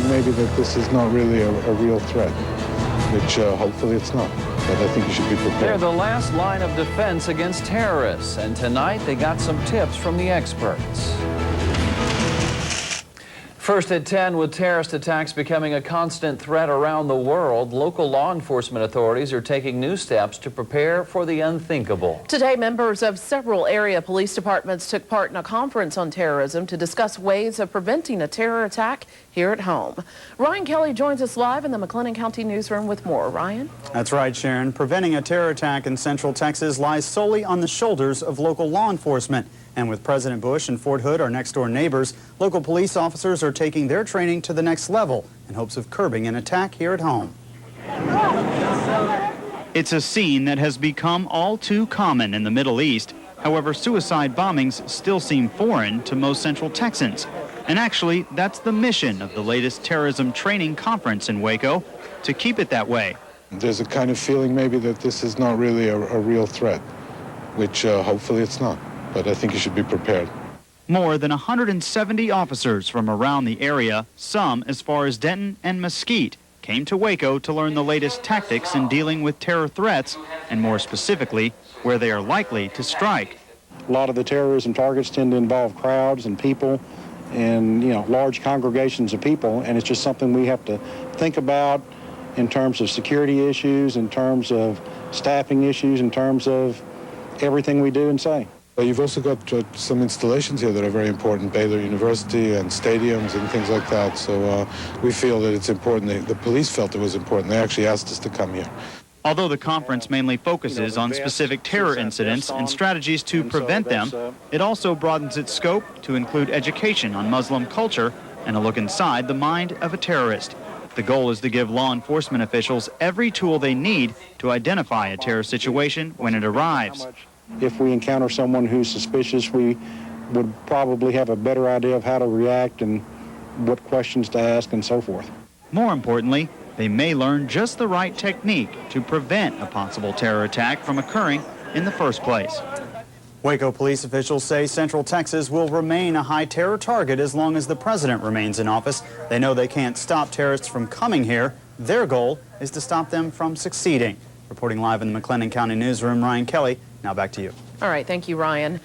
feeling maybe that this is not really a real threat, which hopefully it's not. But I think you should be prepared. They're the last line of defense against terrorists, and tonight they got some tips from the experts. First at 10, with terrorist attacks becoming a constant threat around the world, local law enforcement authorities are taking new steps to prepare for the unthinkable. Today, members of several area police departments took part in a conference on terrorism to discuss ways of preventing a terror attack here at home. Ryan Kelly joins us live in the McLennan County newsroom with more. Ryan? That's right, Sharon. Preventing a terror attack in Central Texas lies solely on the shoulders of local law enforcement. And with President Bush and Fort Hood, our next-door neighbors, local police officers are taking their training to the next level in hopes of curbing an attack here at home. It's a scene that has become all too common in the Middle East. However, suicide bombings still seem foreign to most Central Texans. And actually, that's the mission of the latest terrorism training conference in Waco, to keep it that way. There's a kind of feeling maybe that this is not really a real threat, which hopefully it's not. But I think you should be prepared. More than 170 officers from around the area, some as far as Denton and Mesquite, came to Waco to learn the latest tactics in dealing with terror threats, and more specifically, where they are likely to strike. A lot of the terrorism targets tend to involve crowds and people and, large congregations of people, and it's just something we have to think about in terms of security issues, in terms of staffing issues, in terms of everything we do and say. You've also got some installations here that are very important, Baylor University and stadiums and things like that. So we feel that it's important. The police felt it was important. They actually asked us to come here. Although the conference mainly focuses on specific terror incidents and strategies to prevent them, it also broadens its scope to include education on Muslim culture and a look inside the mind of a terrorist. The goal is to give law enforcement officials every tool they need to identify a terror situation when it arrives. If we encounter someone who's suspicious, we would probably have a better idea of how to react and what questions to ask and so forth. More importantly, they may learn just the right technique to prevent a possible terror attack from occurring in the first place. Waco police officials say Central Texas will remain a high terror target as long as the president remains in office. They know they can't stop terrorists from coming here. Their goal is to stop them from succeeding. Reporting live in the McLennan County newsroom, Ryan Kelly. Now back to you. All right, thank you, Ryan.